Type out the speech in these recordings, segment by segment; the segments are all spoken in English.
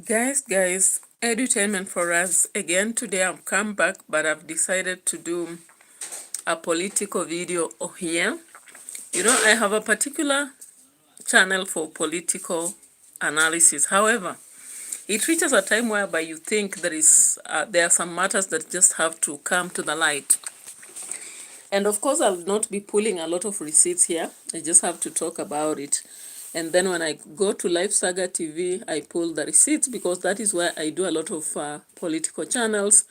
Guys, edutainment for us. Again, today I've come back, but I've decided to do a political video here. You know, I have a particular channel for political analysis. However, it reaches a time whereby you think there are some matters that just have to come to the light. And of course, I'll not be pulling a lot of receipts here. I just have to talk about it. And then when I go to Live Saga TV, I pull the receipts because that is where I do a lot of political channels.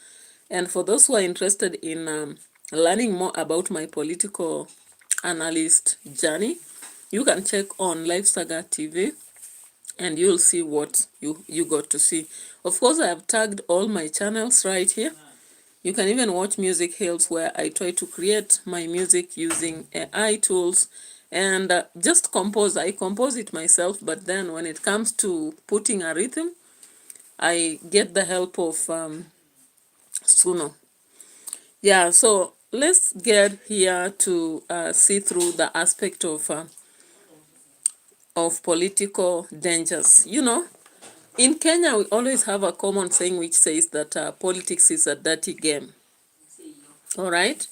And for those who are interested in learning more about my political analyst journey, you can check on Live Saga TV and you'll see what you got to see. Of course, I have tagged all my channels right here. You can even watch Music Hills, where I try to create my music using AI tools and just compose. I compose it myself, but then when it comes to putting a rhythm, I get the help of SIFUNA. Yeah, so let's get here to see through the aspect of political dangers. You know, in Kenya, we always have a common saying which says that politics is a dirty game. All right.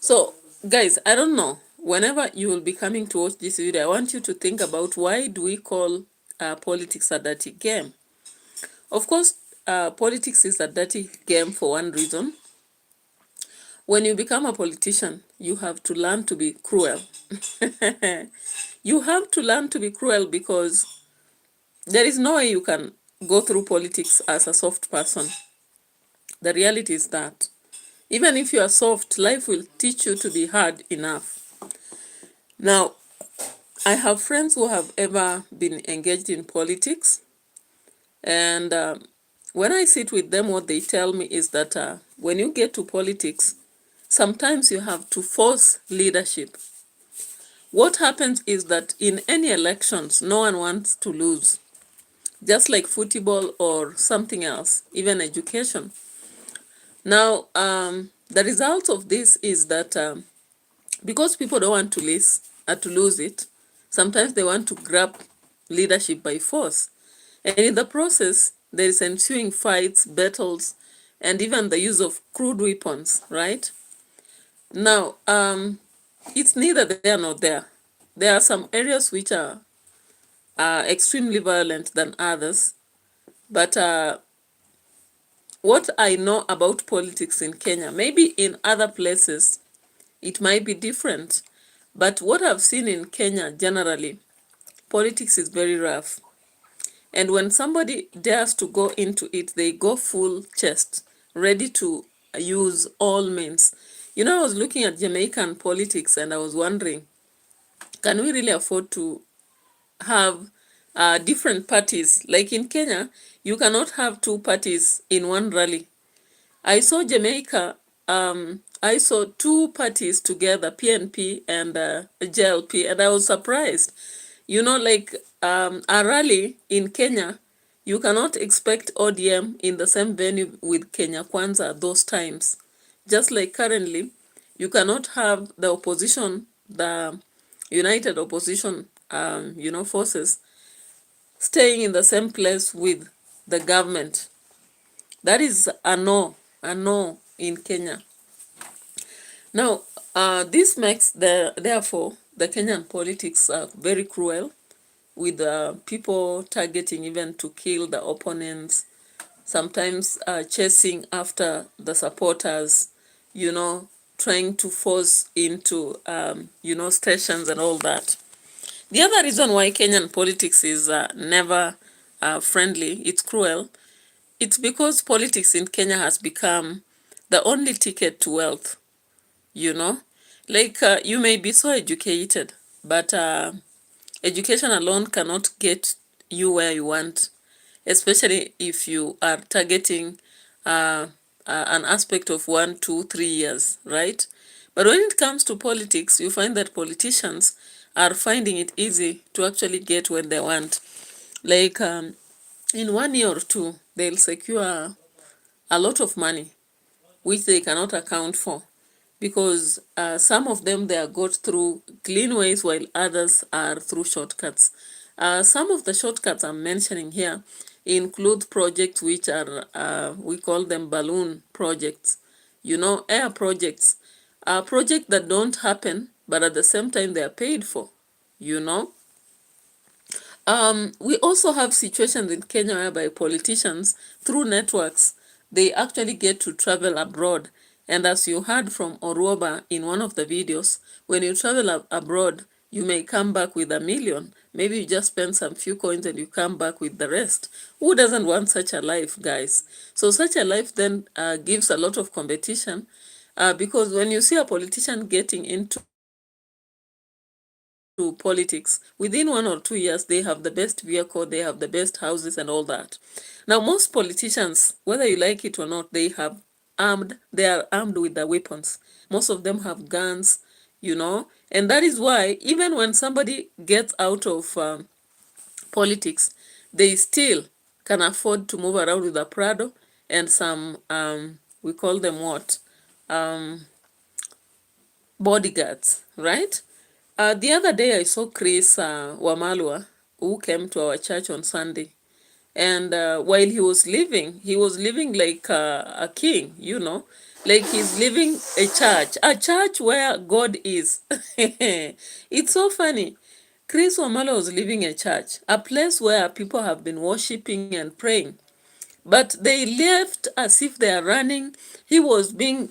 So, guys, I don't know. Whenever you will be coming to watch this video, I want you to think about why do we call politics a dirty game? Of course, politics is a dirty game for one reason. When you become a politician, you have to learn to be cruel. You have to learn to be cruel because there is no way you can go through politics as a soft person. The reality is that even if you are soft, life will teach you to be hard enough. Now, I have friends who have ever been engaged in politics, and when I sit with them, what they tell me is that when you get to politics, sometimes you have to force leadership. What happens is that in any elections, no one wants to lose. Just like football or something else, even education. Now, the result of this is that because people don't want to lose it, sometimes they want to grab leadership by force. And in the process, there is ensuing fights, battles, and even the use of crude weapons, right? Now, it's neither there nor there. There are some areas which are extremely violent than others, but what I know about politics in Kenya, maybe in other places, it might be different. But what I've seen in Kenya generally, politics is very rough. And when somebody dares to go into it, they go full chest, ready to use all means. You know, I was looking at Jamaican politics and I was wondering, can we really afford to have different parties? Like in Kenya, you cannot have two parties in one rally. I saw Jamaica, I saw two parties together, PNP and JLP, and I was surprised. You know, like a rally in Kenya, you cannot expect ODM in the same venue with Kenya Kwanza those times. Just like currently, you cannot have the opposition, the united opposition, forces staying in the same place with the government. That is a no in Kenya. Now, this makes therefore the Kenyan politics very cruel, with people targeting even to kill the opponents, sometimes chasing after the supporters, trying to force into, stations and all that. The other reason why Kenyan politics is never friendly, it's cruel, it's because politics in Kenya has become the only ticket to wealth, Like you may be so educated, but education alone cannot get you where you want, especially if you are targeting an aspect of 1, 2, 3 years, right? But when it comes to politics, you find that politicians are finding it easy to actually get what they want. Like in 1 year or 2, they'll secure a lot of money, which they cannot account for, because some of them they are got through clean ways while others are through shortcuts. Some of the shortcuts I'm mentioning here, include projects which are, we call them balloon projects, air projects, projects that don't happen, but at the same time they are paid for, you know. We also have situations in Kenya whereby politicians, through networks, they actually get to travel abroad. And as you heard from Oruoba in one of the videos, when you travel abroad, you may come back with 1 million. Maybe you just spend some few coins and you come back with the rest. Who doesn't want such a life, guys? So such a life then gives a lot of competition, because when you see a politician getting into politics, within 1 or 2 years they have the best vehicle, they have the best houses and all that. Now most politicians, whether you like it or not, they are armed with their weapons. Most of them have guns, and that is why even when somebody gets out of politics, they still can afford to move around with a Prado and some we call them what, bodyguards, right? The other day I saw Chris Wamalwa, who came to our church on Sunday. And while he was living like a king, like he's living a church where God is. It's so funny. Chris Wamalwa was living a church, a place where people have been worshiping and praying. But they left as if they are running. He was being,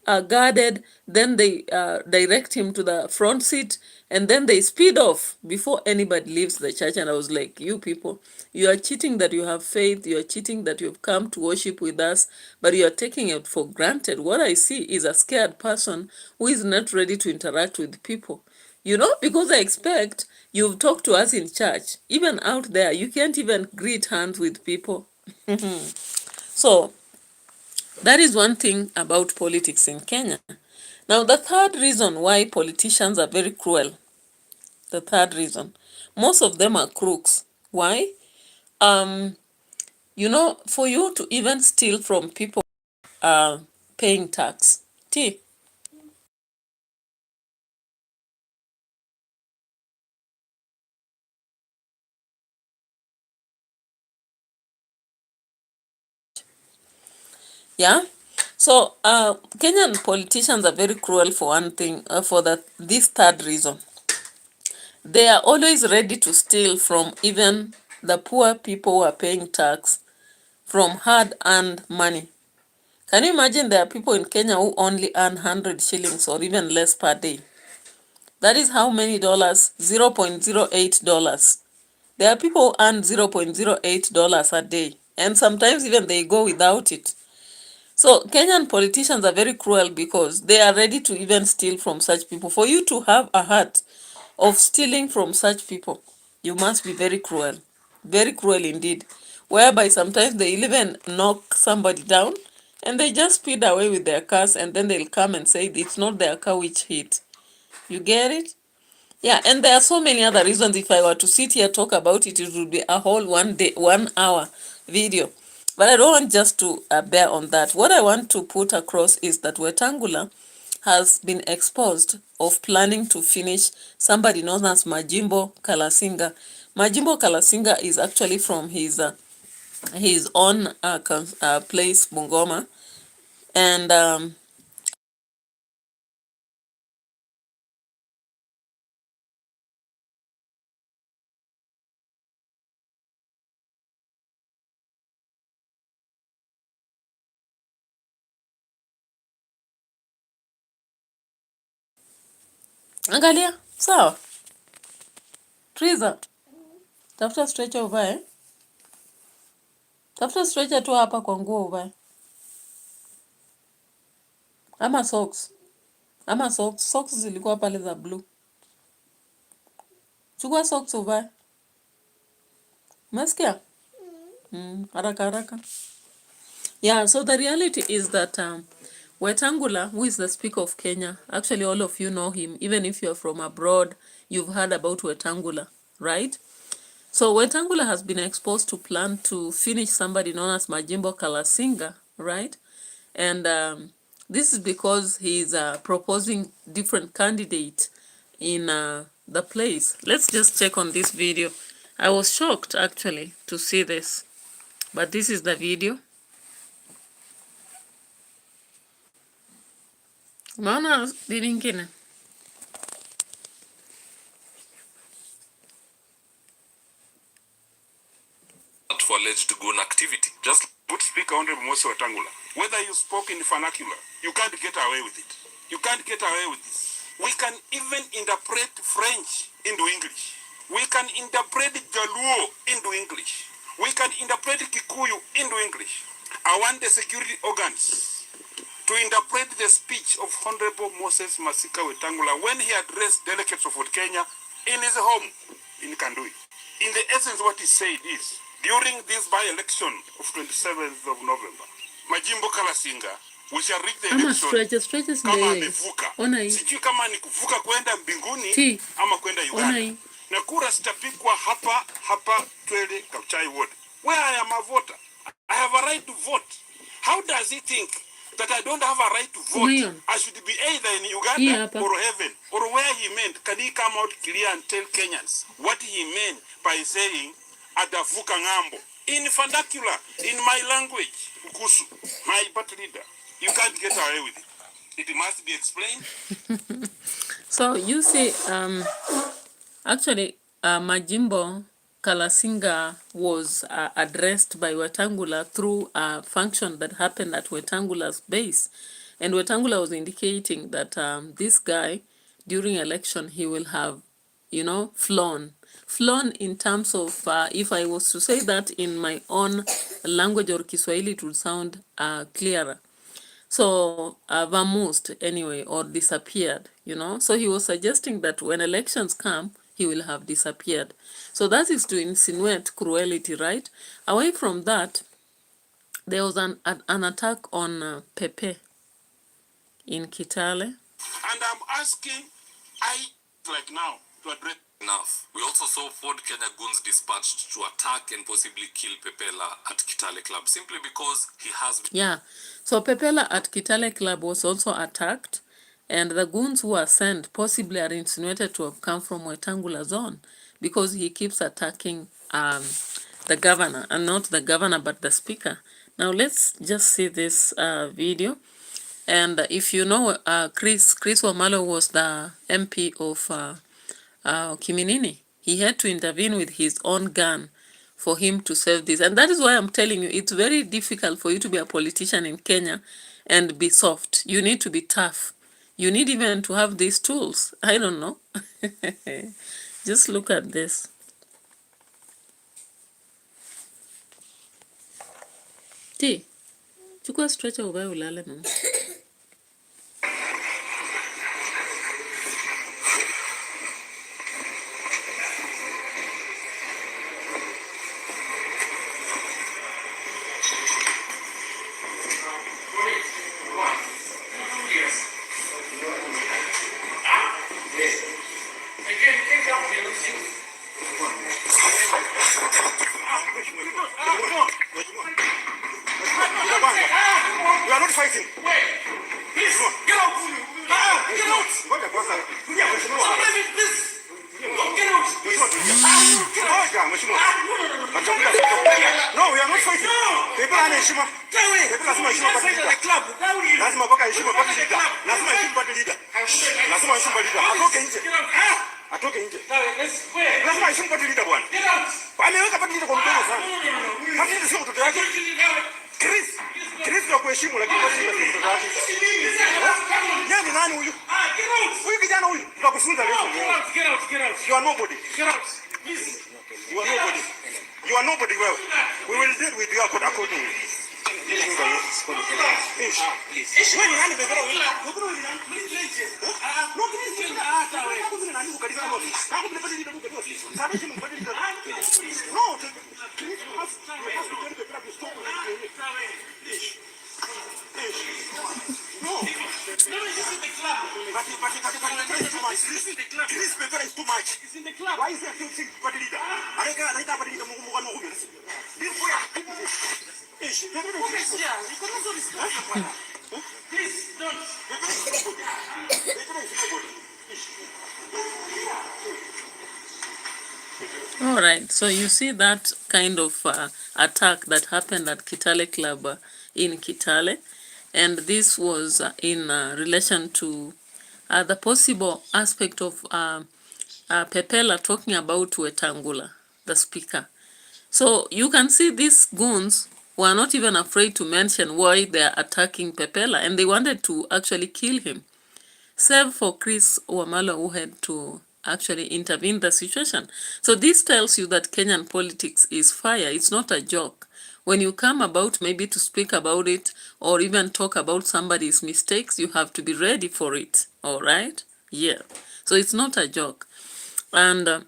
guarded. Then they direct him to the front seat, and then they speed off before anybody leaves the church. And I was like, you people, you are cheating that you have faith. You are cheating that you've come to worship with us, but you are taking it for granted. What I see is a scared person who is not ready to interact with people. Because I expect you've talked to us in church. Even out there, you can't even greet hands with people. So that is one thing about politics in Kenya. Now, the third reason why politicians are very cruel, the third reason, most of them are crooks. Why? For you to even steal from people paying tax. T. Yeah. So Kenyan politicians are very cruel for one thing, for this third reason. They are always ready to steal from even the poor people who are paying tax, from hard-earned money. Can you imagine there are people in Kenya who only earn 100 shillings or even less per day? That is how many dollars? $0.08. There are people who earn $0.08 a day, and sometimes even they go without it. So Kenyan politicians are very cruel because they are ready to even steal from such people. For you to have a heart of stealing from such people, you must be very cruel indeed, whereby sometimes they even knock somebody down and they just speed away with their cars, and then they'll come and say it's not their car which hit. You get it? Yeah, and there are so many other reasons. If I were to sit here talk about it, it would be a whole 1 hour video. But I don't want just to bear on that. What I want to put across is that Wetangula has been exposed of planning to finish somebody known as Majimbo Kalasinga. Majimbo Kalasinga is actually from his own place, Bungoma. And angalia, sawa. Triza, tafuta stretcher uvae. Tafuta stretcher tu hapa kwa nguo uvae. Ama socks. Socks zilikuwa pale za blue. Chukua socks uvae. Umesikia? Haraka haraka. Yeah, so the reality is that Wetangula, who is the Speaker of Kenya, actually all of you know him. Even if you're from abroad, you've heard about Wetangula, right? So Wetangula has been exposed to plan to finish somebody known as Majimbo Kalasinga, right? And this is because he's proposing different candidates in the place. Let's just check on this video I was shocked actually to see this, but this is the video. Unaona lingine? For alleged gun activity. Just put Speaker Honorable Moses Wetangula. Whether you spoke in vernacular, you can't get away with it. You can't get away with this. We can even interpret French into English. We can interpret Jaluo into English. We can interpret Kikuyu into English. I want the security organs to interpret the speech of Honorable Moses Masika Wetangula when he addressed delegates of Kenya in his home in Kandui. In the essence, what he said is, during this by-election of 27th of November, Majimbo Kalasinga, we shall reach the election kama amevuka. Sijui kama ni kuvuka kwenda mbinguni ama kwenda Uganda. Na kura zitapigwa hapa Twele Kapchai Ward. Where I am a voter, I have a right to vote. How does he think that I don't have a right to vote? I should be either in Uganda or heaven, or where he meant. Can he come out clear and tell Kenyans what he meant by saying adavuka ngambo in vernacular, in my language, Ukusu, my party leader? You can't get away with it. It must be explained. So you see, actually, Majimbo Kalasinga was addressed by Wetangula through a function that happened at Wetangula's base. And Wetangula was indicating that this guy, during election, he will have, flown in terms of, if I was to say that in my own language or Kiswahili, it would sound clearer. So vamoosed anyway, or disappeared, So he was suggesting that when elections come, he will have disappeared. So that is to insinuate cruelty, right? Away from that, there was an attack on Pepe in Kitale. And I'm asking, like now, to address enough. We also saw Ford Kenya goons dispatched to attack and possibly kill Pepela at Kitale Club simply because he has... Yeah, so Pepela at Kitale Club was also attacked, and the goons who were sent possibly are insinuated to have come from Wetangula zone because he keeps attacking the governor, and not the governor but the speaker. Now let's just see this video. And if you know, Chris Wamalo was the MP of Kiminini. He had to intervene with his own gun for him to save this. And that is why I'm telling you, it's very difficult for you to be a politician in Kenya and be soft. You need to be tough. You need even to have these tools. I don't know. Just look at this. T, chukua stretcher uvae ulale mama. You are not fighting. Wait. Please. Get out. Get out. Stop leaving, please. Get out. No, we are not fighting. People are heshima. People lazima heshima kwa the club. Lazima mpaka heshima kwa leader. Lazima heshima kwa leader. Lazima heshima kwa leader. Atoke nje. Atoke nje. Lazima heshima kwa leader bwana. Get out. Ameweka kwa leader kwa mkono sana. Hakika sio mtoto wake. Chris ndio kuheshimu lakini kwa sisi ndio mtoto wake. Yeye ni nani huyu? Huyu kijana huyu tutakufunza leo. Get out. You are nobody. Get out. Please. You are nobody. You are nobody well. We will deal with you accordingly. Why is there two party leader? Please don't. All right, so you see that kind of attack that happened at Kitale Club in Kitale, and this was in relation to the possible aspect of Pepela talking about Wetangula, the speaker. So you can see these goons were not even afraid to mention why they are attacking Pepela, and they wanted to actually kill him, save for Chris Wamalo, who had to actually intervene the situation. So this tells you that Kenyan politics is fire. It's not a joke. When you come about maybe to speak about it or even talk about somebody's mistakes, you have to be ready for it. All right? Yeah. So it's not a joke. And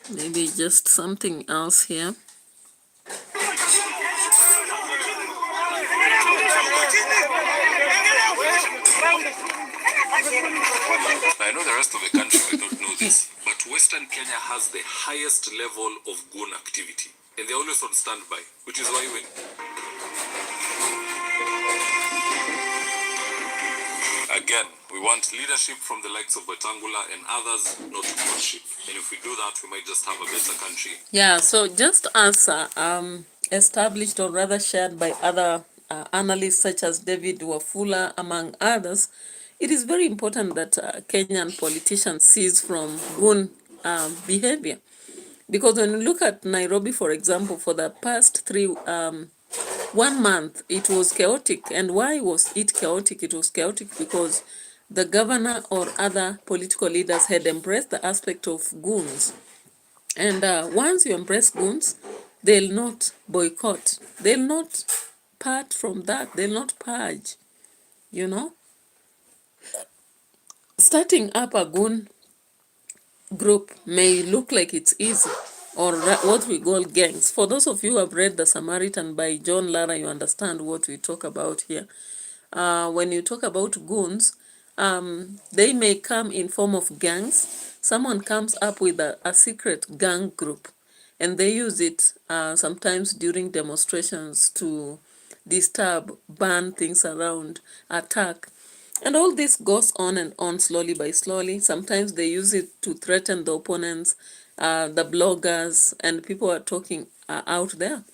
maybe just something else here. I know the rest of the country might not know this, but Western Kenya has the highest level of goon activity. And they're always on standby, which is why when... Again, we want leadership from the likes of Wetangula and others, not worship. And if we do that, we might just have a better country. Yeah, so just as established or rather shared by other analysts such as David Wafula, among others, it is very important that Kenyan politicians cease from goon behavior. Because when you look at Nairobi, for example, for the past 1 month, it was chaotic. And why was it chaotic? It was chaotic because the governor or other political leaders had embraced the aspect of goons. And once you embrace goons, they'll not boycott. They'll not part from that. They'll not purge, you know. Starting up a goon group may look like it's easy, or what we call gangs. For those of you who have read The Samaritan by John Lara, you understand what we talk about here. When you talk about goons, they may come in form of gangs. Someone comes up with a secret gang group, and they use it sometimes during demonstrations to disturb, burn things around, attack. And all this goes on and on slowly by slowly. Sometimes they use it to threaten the opponents, the bloggers, and people are talking out there.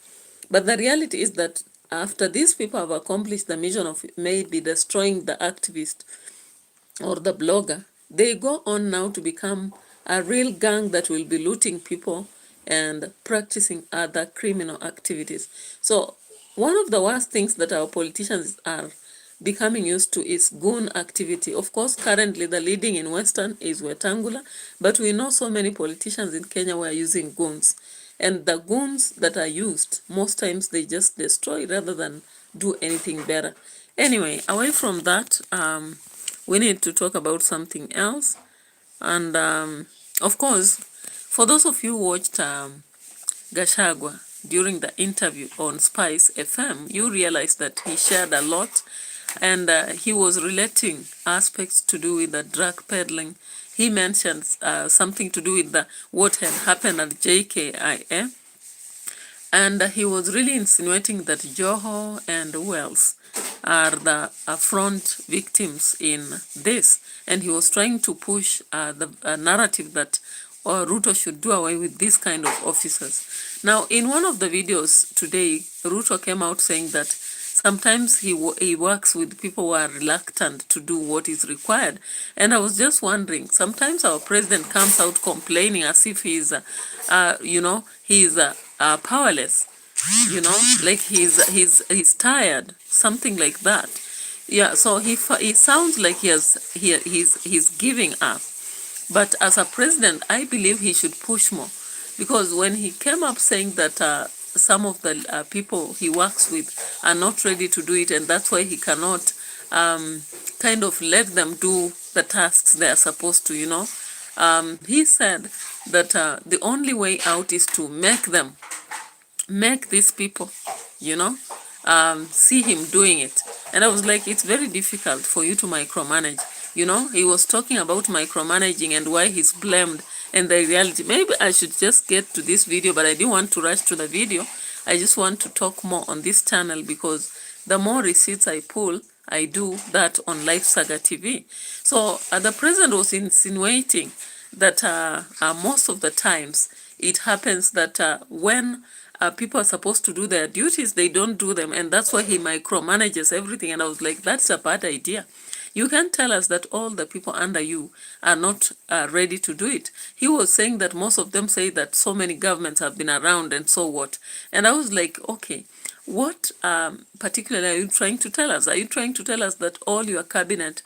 But the reality is that after these people have accomplished the mission of maybe destroying the activist or the blogger, they go on now to become a real gang that will be looting people and practicing other criminal activities. So one of the worst things that our politicians are becoming used to is goon activity. Of course, currently the leading in Western is Wetangula, but we know so many politicians in Kenya were using goons. And the goons that are used, most times they just destroy rather than do anything better. Anyway, away from that, we need to talk about something else. And of course, for those of you who watched Gachagua during the interview on Spice FM, you realize that he shared a lot, and he was relating aspects to do with the drug peddling. He mentioned something to do with what had happened at JKIA, and he was really insinuating that Joho and who else are the front victims in this, and he was trying to push the narrative that Ruto should do away with this kind of officers. Now, in one of the videos today, Ruto came out saying that sometimes he works with people who are reluctant to do what is required. And I was just wondering, sometimes our president comes out complaining as if he's, he's powerless, like he's tired, something like that. Yeah, so he sounds like he's giving up. But as a president, I believe he should push more, because when he came up saying that some of the people he works with are not ready to do it, and that's why he cannot kind of let them do the tasks they are supposed to, he said that the only way out is to make these people, see him doing it. And I was like, it's very difficult for you to micromanage. He was talking about micromanaging and why he's blamed, and the reality. Maybe I should just get to this video, but I didn't want to rush to the video. I just want to talk more on this channel, because the more receipts I pull, I do that on Life Saga TV. So the president was insinuating that most of the times it happens that when people are supposed to do their duties, they don't do them, and that's why he micromanages everything. And I was like, that's a bad idea. You can't tell us that all the people under you are not ready to do it. He was saying that most of them say that so many governments have been around and so what. And I was like, okay, what particularly are you trying to tell us? Are you trying to tell us that all your cabinet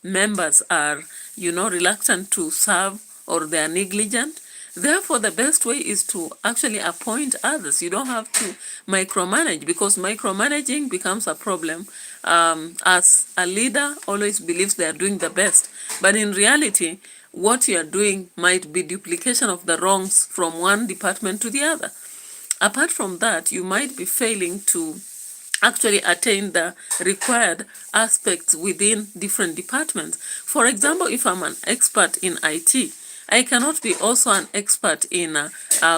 members are, reluctant to serve, or they are negligent? Therefore, the best way is to actually appoint others. You don't have to micromanage, because micromanaging becomes a problem as a leader always believes they are doing the best. But in reality, what you are doing might be duplication of the wrongs from one department to the other. Apart from that, you might be failing to actually attain the required aspects within different departments. For example, if I'm an expert in IT, I cannot be also an expert in a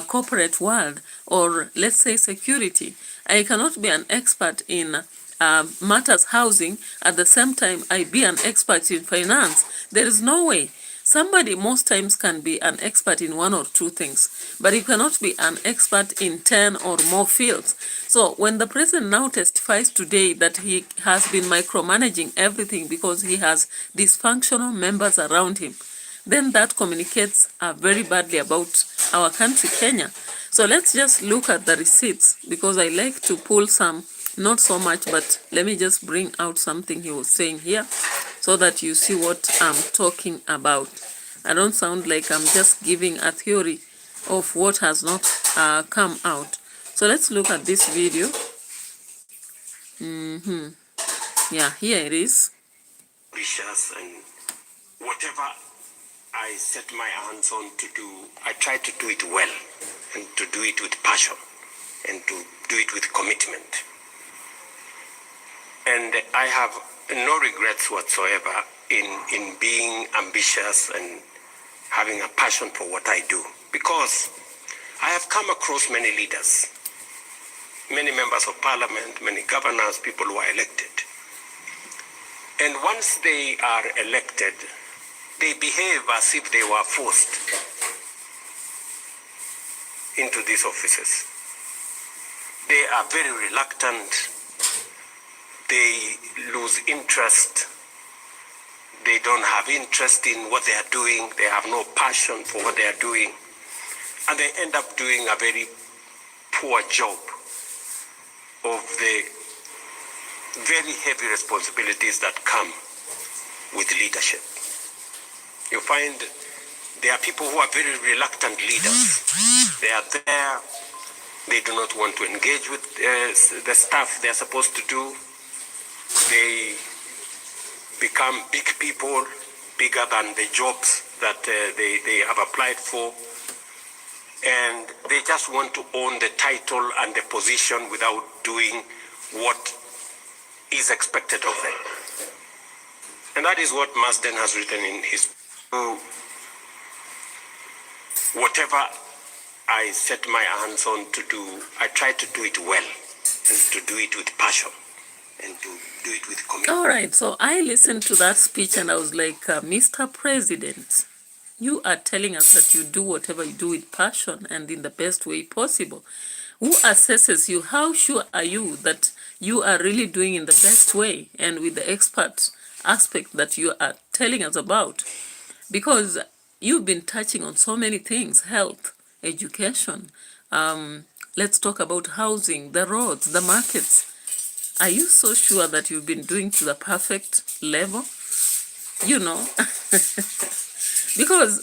corporate world, or let's say security. I cannot be an expert in matters housing at the same time I be an expert in finance. There is no way. Somebody most times can be an expert in one or two things, but you cannot be an expert in 10 or more fields. So when the president now testifies today that he has been micromanaging everything because he has dysfunctional members around him, then that communicates very badly about our country, Kenya. So let's just look at the receipts, because I like to pull some, not so much, but let me just bring out something he was saying here so that you see what I'm talking about. I don't sound like I'm just giving a theory of what has not come out. So let's look at this video. Yeah, here it is. Ambitious, and whatever I set my hands on to do, I try to do it well, and to do it with passion, and to do it with commitment. And I have no regrets whatsoever in being ambitious and having a passion for what I do, because I have come across many leaders, many members of parliament, many governors, people who are elected. And once they are elected, they behave as if they were forced into these offices. They are very reluctant. They lose interest. They don't have interest in what they are doing. They have no passion for what they are doing. And they end up doing a very poor job of the very heavy responsibilities that come with leadership. You find there are people who are very reluctant leaders. They are there. They do not want to engage with the stuff they are supposed to do. They become big people, bigger than the jobs that they have applied for. And they just want to own the title and the position without doing what is expected of them. And that is what Marsden has written in his book. Whatever I set my hands on to do, I try to do it well, and to do it with passion, and to do it with commitment. All right, so I listened to that speech and I was like, Mr. President, you are telling us that you do whatever you do with passion and in the best way possible. Who assesses you? How sure are you that you are really doing in the best way and with the expert aspect that you are telling us about? Because you've been touching on so many things: health, education, let's talk about housing, the roads, the markets. Are you so sure that you've been doing to the perfect level? Because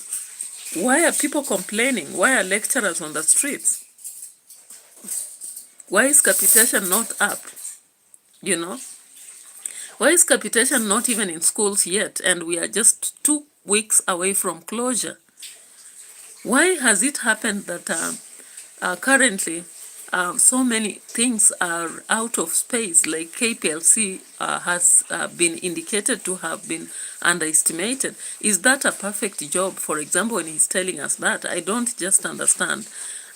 why are people complaining? Why are lecturers on the streets? Why is capitation not up? Why is capitation not even in schools yet? And we are just 2 weeks away from closure. Why has it happened that currently so many things are out of space, like KPLC has been indicated to have been underestimated? Is that a perfect job? For example, when he's telling us that, I don't just understand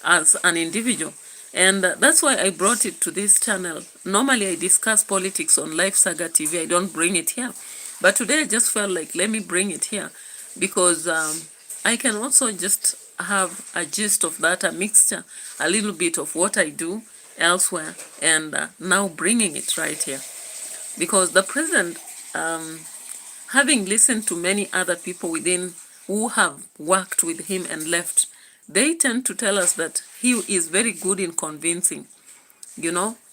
as an individual. And that's why I brought it to this channel. Normally I discuss politics on Life Saga TV. I don't bring it here. But today I just felt like, let me bring it here. Because I can also just have a gist of that, a mixture, a little bit of what I do elsewhere, and now bringing it right here. Because the president, having listened to many other people within who have worked with him and left, they tend to tell us that he is very good in convincing,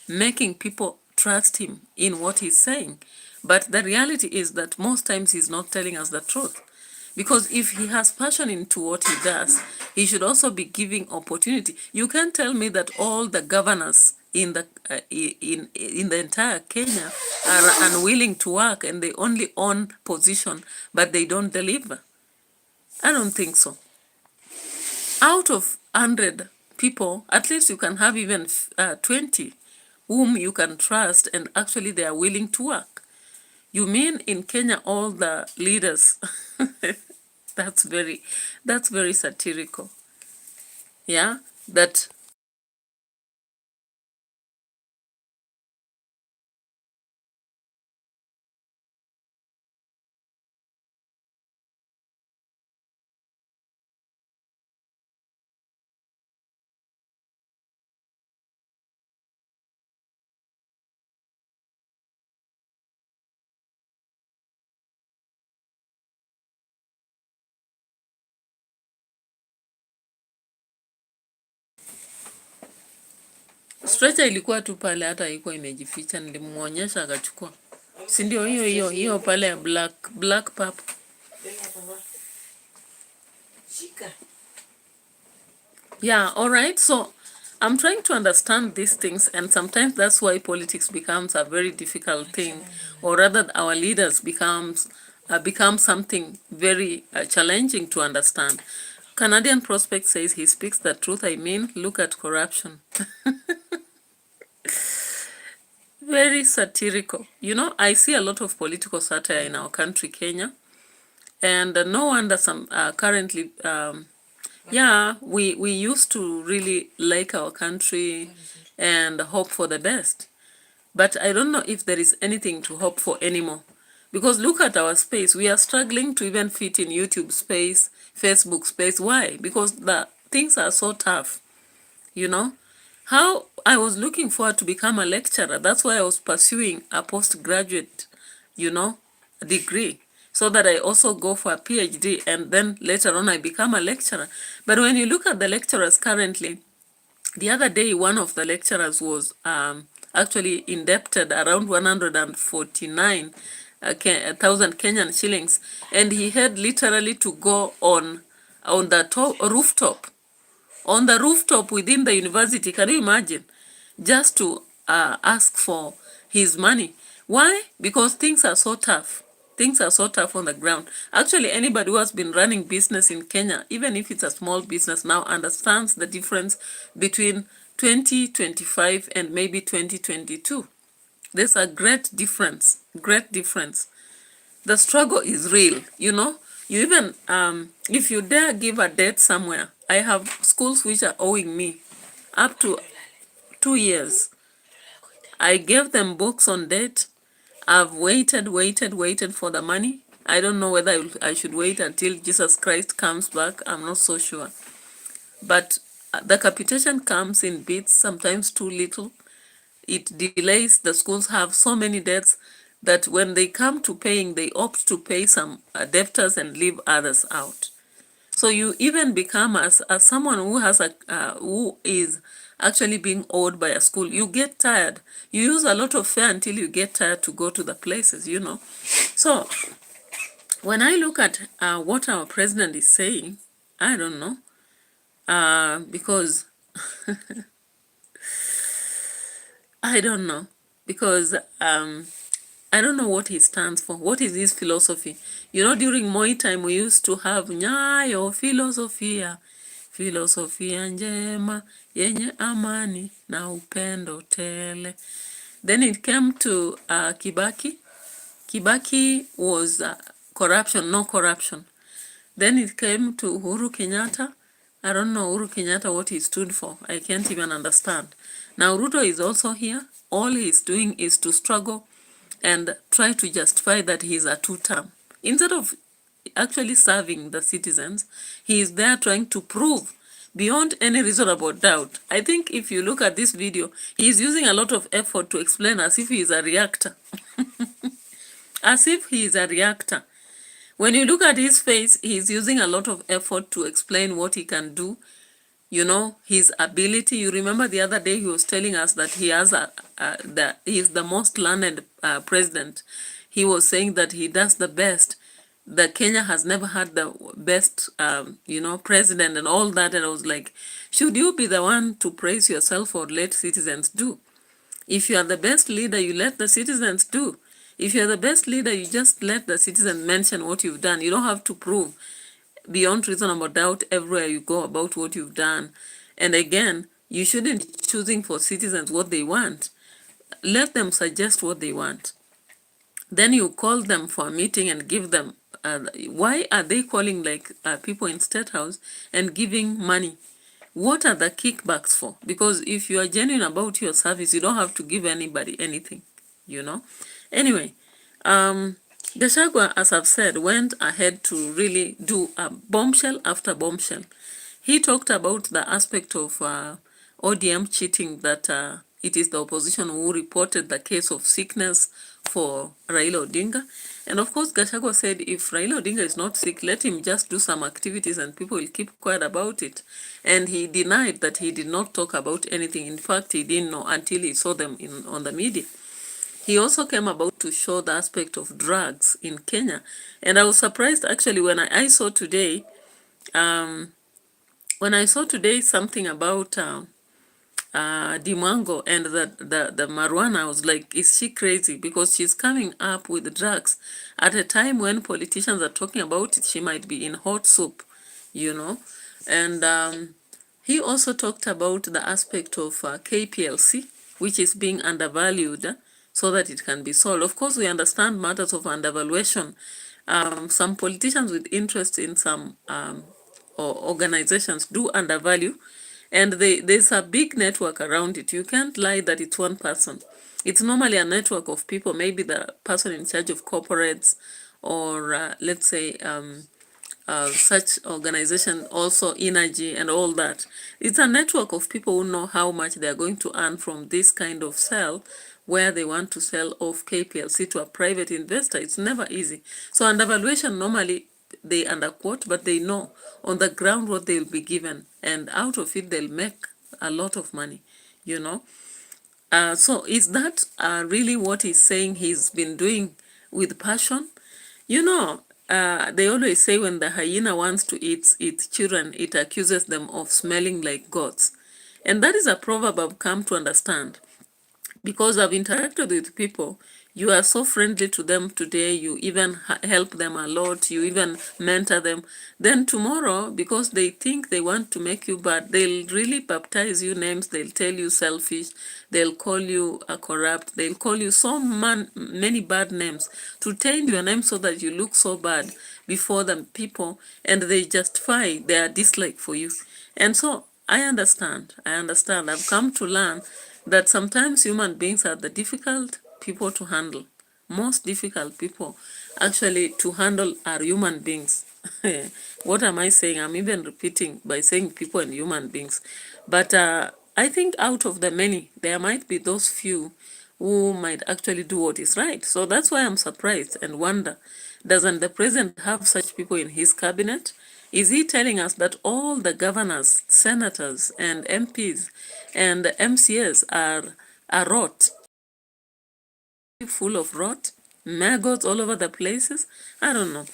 making people trust him in what he's saying. But the reality is that most times he's not telling us the truth. Because if he has passion into what he does, he should also be giving opportunity. You can't tell me that all the governors in the entire Kenya are unwilling to work and they only own position, but they don't deliver. I don't think so. Out of 100 people, at least you can have even 20 whom you can trust and actually they are willing to work. You mean in Kenya all the leaders? That's very satirical. Yeah, that stretcher ilikuwa tu pale, hata haikuwa imejificha, nilimuonyesha akachukua. Si ndio hiyo pale ya black pap. Yeah, all right. So I'm trying to understand these things, and sometimes that's why politics becomes a very difficult thing, or rather our leaders become something very challenging to understand. Canadian Prospect says he speaks the truth. I mean, look at corruption. Very satirical. I see a lot of political satire in our country, Kenya, and no wonder some currently, yeah, we used to really like our country and hope for the best. But I don't know if there is anything to hope for anymore. Because look at our space. We are struggling to even fit in YouTube space, Facebook space. Why? Because the things are so tough. How I was looking forward to become a lecturer. That's why I was pursuing a postgraduate, degree, so that I also go for a PhD and then later on I become a lecturer. But when you look at the lecturers currently, the other day one of the lecturers was actually indebted around 149,000 Kenyan shillings, and he had literally to go on the rooftop. On the rooftop within the university, can you imagine? Just to ask for his money. Why? Because things are so tough. Things are so tough on the ground. Actually, anybody who has been running business in Kenya, even if it's a small business now, understands the difference between 2025 and maybe 2022. There's a great difference. Great difference. The struggle is real, You even, if you dare give a debt somewhere, I have schools which are owing me up to 2 years. I gave them books on debt. I've waited for the money. I don't know whether I should wait until Jesus Christ comes back. I'm not so sure. But the capitation comes in bits, sometimes too little. It delays. The schools have so many debts that when they come to paying, they opt to pay some debtors and leave others out. So you even become as someone who has who is actually being owed by a school, you get tired. You use a lot of fare until you get tired to go to the places, So when I look at what our president is saying, I don't know, because I don't know, because I don't know what he stands for. What is his philosophy? During Moi time, we used to have Nyayo filosofia njema, yenye amani na upendo tele. Then it came to Kibaki. Kibaki was corruption, no corruption. Then it came to Uhuru Kenyatta, I don't know Uhuru Kenyatta what he stood for. I can't even understand. Now Ruto is also here. All he's doing is to struggle and try to justify that he's a two-term. Instead of actually serving the citizens, he is there trying to prove beyond any reasonable doubt. I think if you look at this video, he is using a lot of effort to explain as if he is a reactor. As if he is a reactor. When you look at his face, he's using a lot of effort to explain what he can do, you know, his ability. You remember the other day he was telling us that he has he's the most learned president. He was saying that he does the best, that Kenya has never had the best, you know, president and all that. And I was like, should you be the one to praise yourself or let citizens do? If you are the best leader, you let the citizens do. If you're the best leader, you just let the citizens mention what you've done. You don't have to prove beyond reasonable doubt everywhere you go about what you've done. And again, you shouldn't be choosing for citizens what they want. Let them suggest what they want. Then you call them for a meeting and give them, why are they calling like people in State House and giving money? What are the kickbacks for? Because if you are genuine about your service, you don't have to give anybody anything, you know. Anyway, Gachagua, as I've said, went ahead to really do a bombshell after bombshell. He talked about the aspect of ODM cheating, that it is the opposition who reported the case of sickness for Raila Odinga. And of course, Gachagua said if Raila Odinga is not sick, let him just do some activities and people will keep quiet about it. And he denied that he did not talk about anything. In fact, he didn't know until he saw them on the media. He also came about to show the aspect of drugs in Kenya. And I was surprised actually when I saw today, something about Dimango and the marijuana. I was like, is she crazy? Because she's coming up with drugs at a time when politicians are talking about it. She might be in hot soup, you know. And he also talked about the aspect of KPLC, which is being undervalued so that it can be sold. Of course, we understand matters of undervaluation. Some politicians with interest in some organizations do undervalue, and there's a big network around it. You can't lie that it's one person. It's normally a network of people, maybe the person in charge of corporates, or let's say such organization, also energy and all that. It's a network of people who know how much they're going to earn from this kind of sell, where they want to sell off KPLC to a private investor. It's never easy. So undervaluation, normally they underquote, but they know on the ground what they'll be given, and out of it they'll make a lot of money, you know. So is that really what he's saying he's been doing with passion? You know, they always say when the hyena wants to eat its children, it accuses them of smelling like goats. And that is a proverb I've come to understand, because I've interacted with people. You are so friendly to them today, you even help them a lot, you even mentor them. Then tomorrow, because they think they want to make you bad, they'll really baptize you names, they'll tell you selfish, they'll call you a corrupt, they'll call you so many bad names to taint your name so that you look so bad before the people, and they justify their dislike for you. And so I understand. I've come to learn that sometimes human beings are the difficult people to handle. Most difficult people actually to handle are human beings. What am I saying? I'm even repeating by saying people and human beings. But I think out of the many, there might be those few who might actually do what is right. So that's why I'm surprised and wonder, doesn't the president have such people in his cabinet? Is he telling us that all the governors, senators, and MPs and MCAs are rot? Full of rot? Maggots all over the places? I don't know.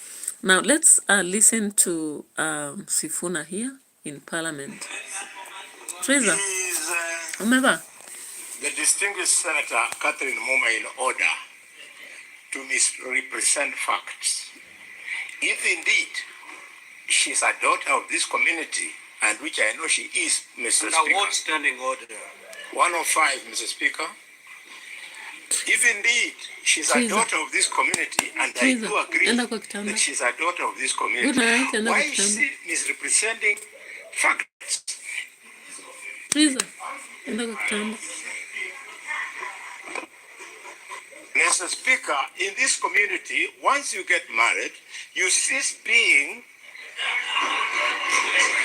Now let's listen to SIFUNA here in Parliament. Teresa, remember? The distinguished Senator Catherine Moma in order to misrepresent facts. If indeed she's a daughter of this community, and which I know she is, Mr. Speaker. Now, what standing order? 105, Mr. Speaker. If indeed she's a daughter of this community, and I do agree that she's a daughter of this community, why is she misrepresenting Facts. Please, enda kwa kitanda. Mr. Speaker, in this community, once you get married, you cease being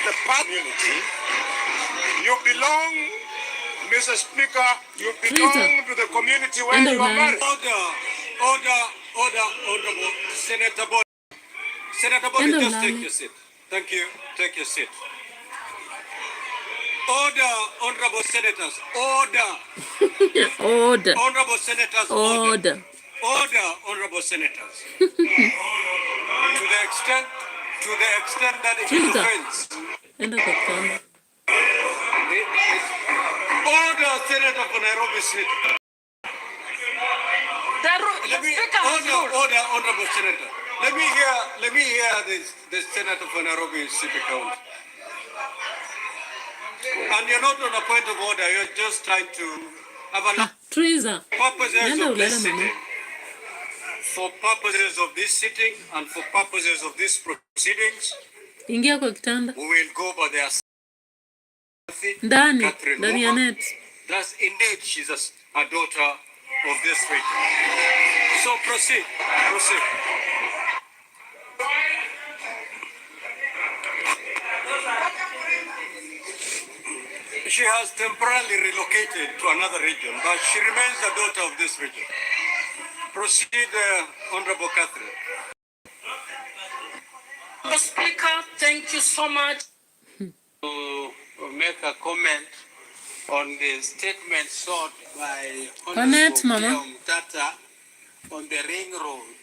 the community. You belong, Mr. Speaker, you belong to the community where you are married. Order, Honorable Senator Body. Senator Body, just take your seat. Thank you. Take your seat. Order, Honorable Senators. Order. Order. Honorable Senators. Order. Order, Honorable Senators. to the extent that it offends. Enda kwa kitanda. Order, Senator for Nairobi City. Order, Honorable Senator. Let me hear the Senator for Nairobi City Council. And you're not on a point of order. You're just trying to have a Teresa. purposes of this sitting. For purposes of this sitting and for purposes of these proceedings, Ingia kwa kitanda. we will go by their Ndani ya net. Thus, indeed, she's a daughter of this region. So proceed. She has temporarily relocated to another region, but she remains the daughter of this region. Proceed, Honorable Catherine. Mr. Speaker, thank you so much. To make a comment on the statement sought by Connect, Honorable Mama. Tata on the ring road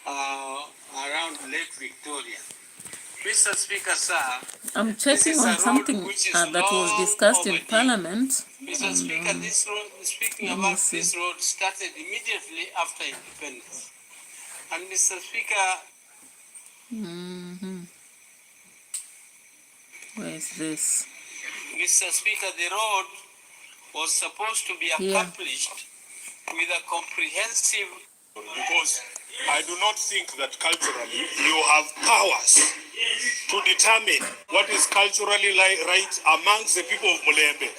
around Lake Victoria. Mr. Speaker, sir, I'm checking on something that was discussed in Parliament. Mr. Speaker, this road, speaking about this road, started immediately after independence. And Mr. Speaker, Where is this? Mr. Speaker, the road was supposed to be accomplished with a comprehensive... Because I do not think that culturally you have powers to determine what is culturally right amongst the people of Mulembe.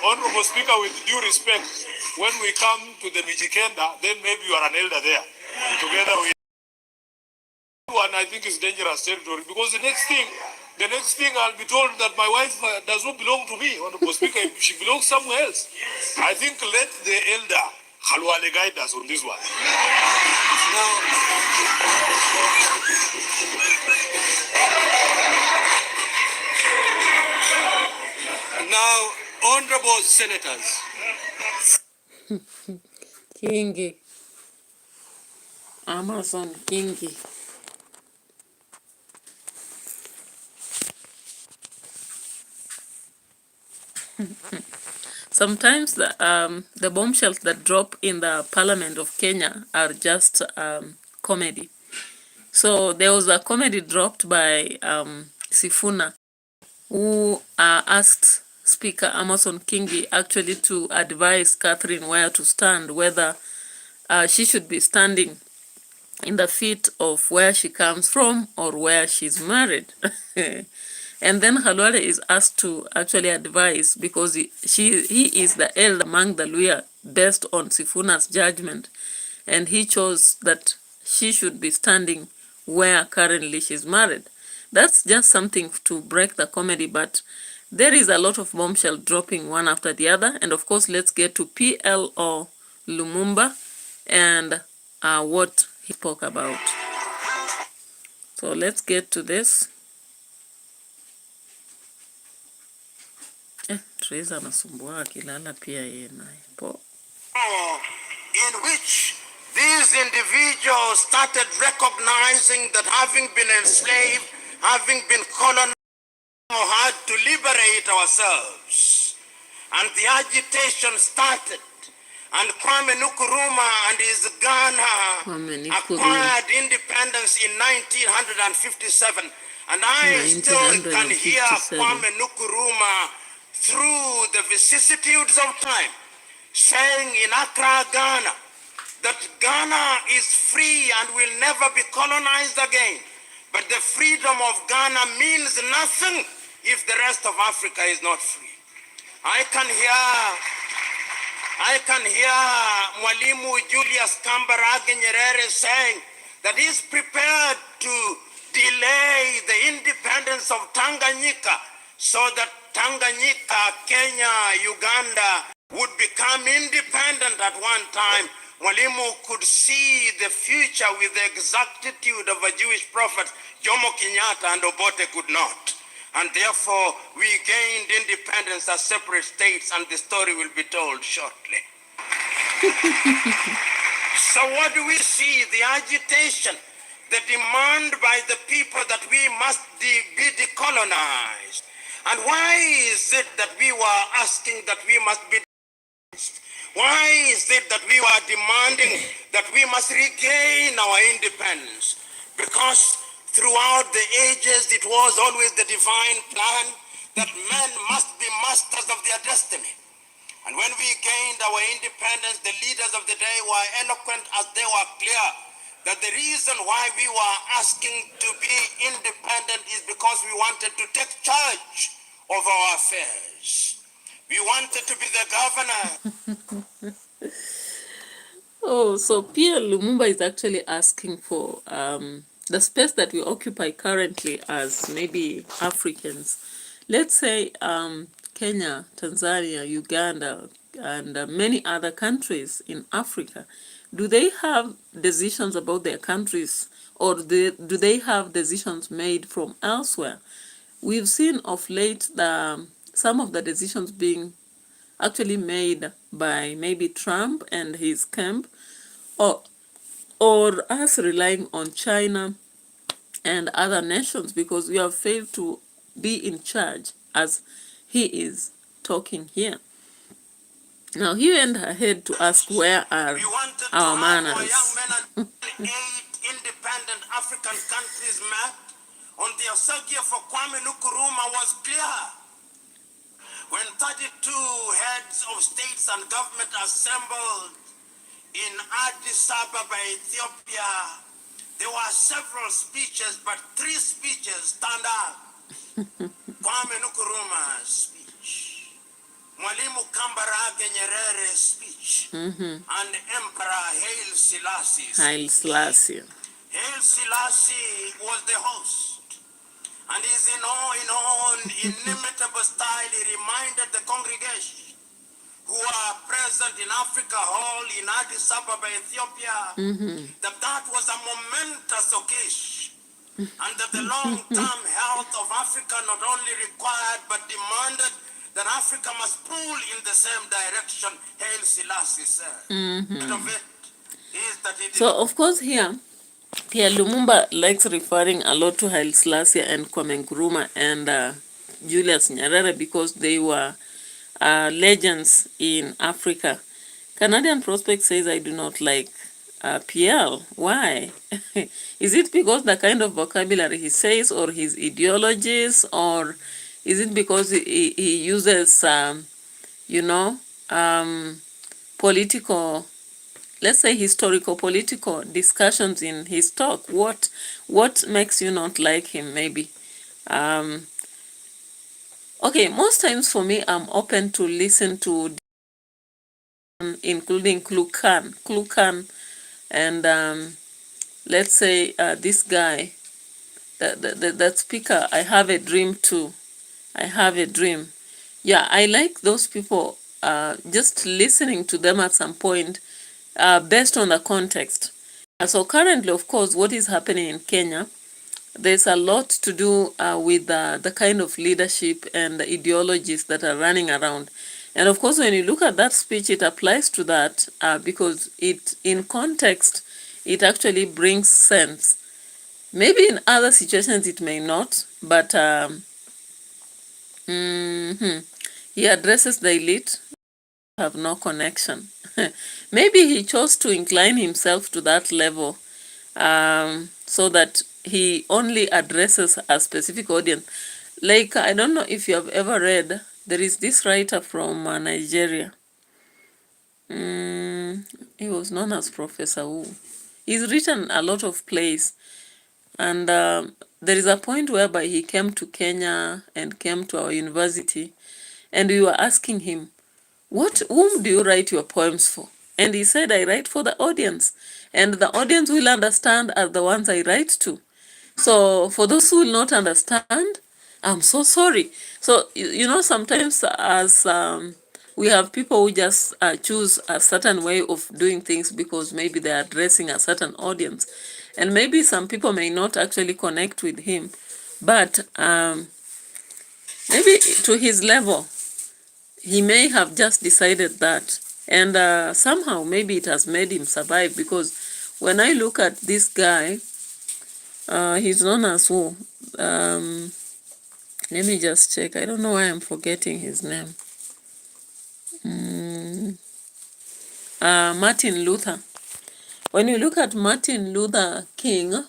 Honorable Speaker, with due respect, when we come to the Mijikenda, then maybe you are an elder there. Together with one, I think is dangerous territory, because the next thing I'll be told that my wife does not belong to me. Honorable Speaker, she belongs somewhere else. I think let the elder Khalwale guide us on this one. Now, honorable senators. Kingi. Amazon Kingi. Sometimes the bombshells that drop in the Parliament of Kenya are just comedy. So there was a comedy dropped by SIFUNA, who asked Speaker Amason Kingi actually to advise Catherine where to stand, whether she should be standing in the feet of where she comes from or where she's married. And then Khalwale is asked to actually advise, because he is the elder among the Luhya based on Sifuna's judgment, and he chose that she should be standing where currently she's married. That's just something to break the comedy, but there is a lot of bombshell dropping one after the other. And of course, let's get to PLO Lumumba and what he spoke about. So let's get to this. Teresa anasumbua akilala pia yeye naye. In which these individuals started recognizing that having been enslaved, having been colonized, had to liberate ourselves. And the agitation started. And Kwame Nkrumah and his Ghana acquired independence in 1957. And I still can hear Kwame Nkrumah through the vicissitudes of time saying in Accra, Ghana, that Ghana is free and will never be colonized again. But the freedom of Ghana means nothing if the rest of Africa is not free. I can hear Mwalimu Julius Kambarage Nyerere saying that he's prepared to delay the independence of Tanganyika so that Tanganyika, Kenya, Uganda would become independent at one time. Mwalimu could see the future with the exactitude of a Jewish prophet. Jomo Kenyatta and Obote could not. And therefore, we gained independence as separate states, and the story will be told shortly. So what do we see? The agitation, the demand by the people that we must be decolonized. And why is it that we were asking that we must be decolonized? Why is it that we were demanding that we must regain our independence? Because throughout the ages, it was always the divine plan that men must be masters of their destiny. And when we gained our independence, the leaders of the day were eloquent as they were clear that the reason why we were asking to be independent is because we wanted to take charge of our affairs. We wanted to be the governor. Oh, so Pierre Lumumba is actually asking for the space that we occupy currently as maybe Africans. Let's say Kenya, Tanzania, Uganda, and many other countries in Africa. Do they have decisions about their countries, or do they have decisions made from elsewhere? We've seen of late some of the decisions being actually made by maybe Trump and his camp, or us relying on China and other nations because we have failed to be in charge as he is talking here. Now he went ahead to ask, where are our manners? Our young men and 8 independent African countries met on the Osagia for Kwame Nkrumah was clear. When 32 heads of states and government assembled in Addis Ababa, Ethiopia, there were several speeches, but 3 speeches stand out. Kwame Nkrumah's speech, Mwalimu Kambarage Nyerere's speech, and Emperor Haile Selassie's Haile Selassie. Haile Selassie was the host. And his inimitable style, he reminded the congregation who are present in Africa Hall in Addis Ababa, Ethiopia, that was a momentous occasion. And that the long-term health of Africa not only required but demanded that Africa must pull in the same direction, Haile Selassie said. Of it is that So, of course, here, Pierre Lumumba likes referring a lot to Haile Selassie and Kwame Nkrumah and Julius Nyerere because they were legends in Africa. Canadian Prospect says, I do not like Pierre. Why? Is it because the kind of vocabulary he says, or his ideologies, or is it because he uses, political, let's say historical political discussions in his talk? What makes you not like him, maybe? Okay, most times for me, I'm open to listen to, including Klukan, and let's say this guy, that speaker, I Have a Dream too. I Have a Dream. Yeah, I like those people, just listening to them at some point, based on the context. So currently, of course, what is happening in Kenya, there's a lot to do with the kind of leadership and the ideologies that are running around. And of course, when you look at that speech, it applies to that because in context, it actually brings sense. Maybe in other situations it may not, but he addresses the elite, have no connection. Maybe he chose to incline himself to that level so that he only addresses a specific audience. Like, I don't know if you have ever read, there is this writer from Nigeria. He was known as Professor Wu. He's written a lot of plays, and there is a point whereby he came to Kenya and came to our university, and we were asking him, whom do you write your poems for? And he said, I write for the audience, and the audience will understand are the ones I write to. So for those who will not understand, I'm so sorry. So, you know, sometimes as we have people who just choose a certain way of doing things because maybe they're addressing a certain audience. And maybe some people may not actually connect with him, but maybe to his level, he may have just decided that. And somehow maybe it has made him survive, because when I look at this guy, he's known as who? Let me just check. I don't know why I'm forgetting his name. Martin Luther. When you look at Martin Luther King,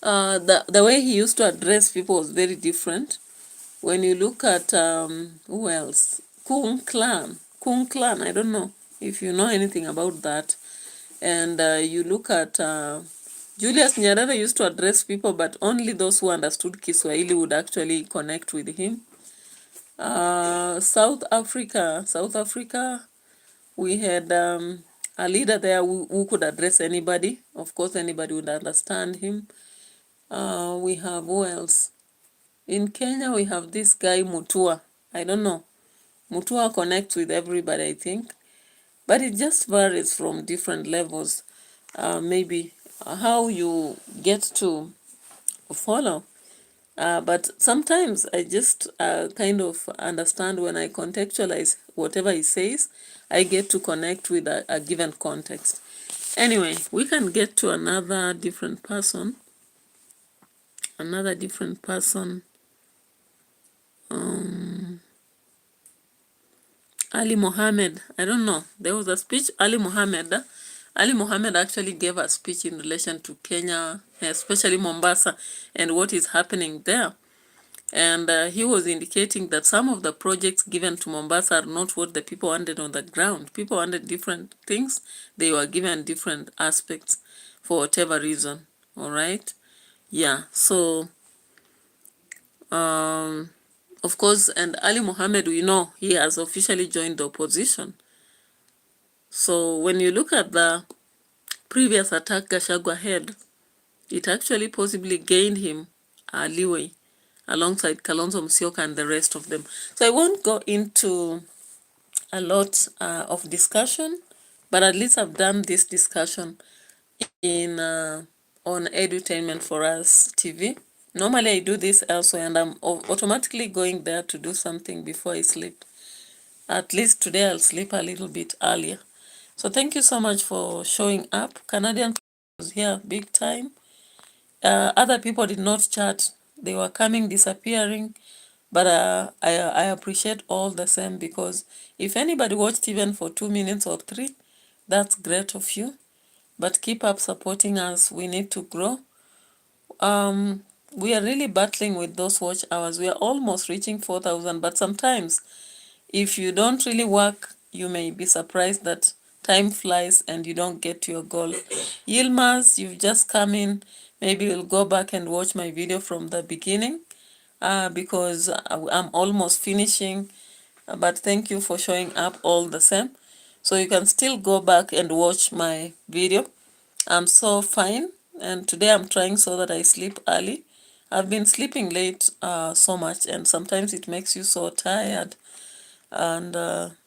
the way he used to address people was very different. When you look at, who else? Kung Klan, I don't know if you know anything about that. And you look at Julius Nyerere used to address people, but only those who understood Kiswahili would actually connect with him. South Africa, we had a leader there who could address anybody. Of course, anybody would understand him. We have who else? In Kenya, we have this guy Mutua. I don't know. Mutua connects with everybody, I think. But it just varies from different levels. Maybe how you get to follow. But sometimes I just kind of understand when I contextualize whatever he says, I get to connect with a given context. Anyway, we can get to another different person. Ali Mohamed, I don't know. There was a speech, Ali Mohamed actually gave a speech in relation to Kenya, especially Mombasa, and what is happening there. And he was indicating that some of the projects given to Mombasa are not what the people wanted on the ground. People wanted different things. They were given different aspects for whatever reason. All right? Yeah. So, of course, and Ali Mohamed, we know he has officially joined the opposition. So when you look at the previous attack Gachagua had, it actually possibly gained him a leeway alongside Kalonzo Musyoka and the rest of them. So I won't go into a lot of discussion, but at least I've done this discussion in on Edutainment for Us TV. Normally I do this elsewhere, and I'm automatically going there to do something before I sleep. At least today I'll sleep a little bit earlier. So thank you so much for showing up. Canadian was here big time. Other people did not chat. They were coming, disappearing. But I appreciate all the same, because if anybody watched even for 2 minutes or 3, that's great of you. But keep up supporting us. We need to grow. We are really battling with those watch hours. We are almost reaching 4,000. But sometimes, if you don't really work, you may be surprised that time flies and you don't get to your goal. Yilmaz, you've just come in. Maybe you'll go back and watch my video from the beginning. Because I'm almost finishing, but thank you for showing up all the same. So you can still go back and watch my video. I'm so fine, and today I'm trying so that I sleep early. I've been sleeping late so much, and sometimes it makes you so tired. And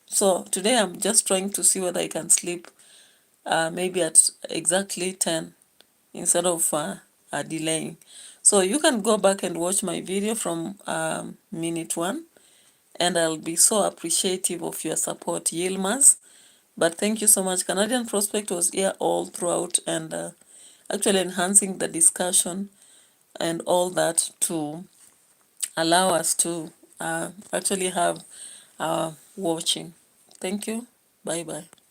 so today I'm just trying to see whether I can sleep maybe at exactly 10 instead of delaying. So you can go back and watch my video from minute 1, and I'll be so appreciative of your support, Yilmaz. But thank you so much. Canadian Prospect was here all throughout, and actually enhancing the discussion and all that to allow us to actually have watching. Thank you. Bye-bye.